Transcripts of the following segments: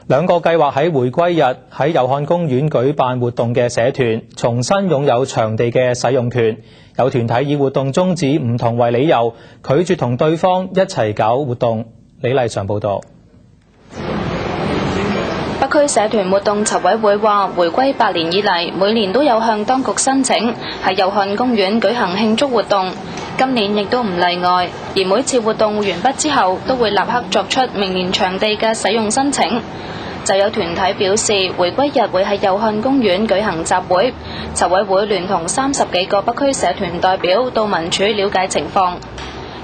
兩個計劃喺回歸日喺油漢公園舉辦活動嘅社團重新擁有場地嘅使用權。有團體以活動宗旨唔同為理由，拒絕同對方一齊搞活動。李麗常報導。北區社團活動籌委會話，回歸8年以嚟，每年都有向當局申請喺油漢公園舉行慶祝活動，今年亦都唔例外。而每次活動完畢之後，都會立刻作出明年場地嘅使用申請。就有團體表示，回歸日會喺油漢公園舉行集會，籌委會聯同30幾個北區社團代表到民署了解情況。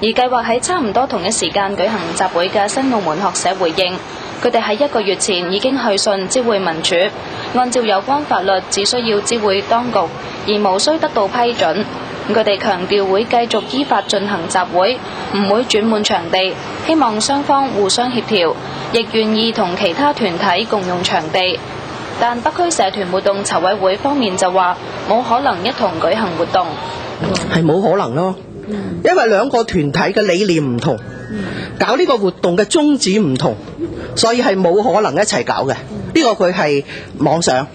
而計劃喺差唔多同一時間舉行集會嘅新澳門學社回應，佢哋喺1個月前已經去信知會民署，按照有關法律只需要知會當局，而無需得到批准。佢哋強調會繼續依法進行集會，唔會轉換場地，希望雙方互相協調，亦願意同其他團體共用場地。但北區社團活動籌委會方面就話冇可能一同舉行活動，係冇可能咯，因為兩個團體嘅理念唔同，搞呢個活動嘅宗旨唔同，所以係冇可能一齊搞嘅。呢個佢係妄想。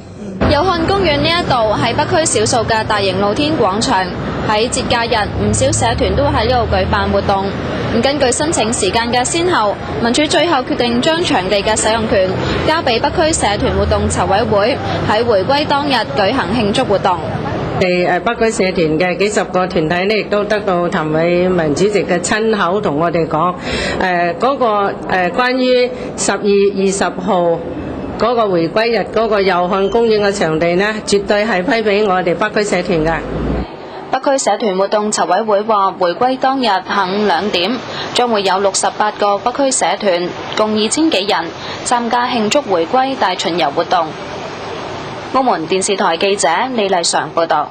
油漢公園呢一度係北區少數嘅大型露天廣場，喺節假日唔少社團都喺呢度舉辦活動。根據申請時間嘅先後，民署最後決定將場地嘅使用權交俾北區社團活動籌委會，喺回歸當日舉行慶祝活動。北區社團嘅幾十個團體呢，亦都得到譚偉文主席嘅親口同我哋講，關於12月20號嗰個回歸日嗰個油漢公園嘅場地呢，絕對係批俾我哋北區社團嘅。北區社團活動籌委會話，回歸當日下午2點，將會有68個北區社團，共2000幾人參加慶祝回歸大巡遊活動。澳門電視台記者李麗常報道。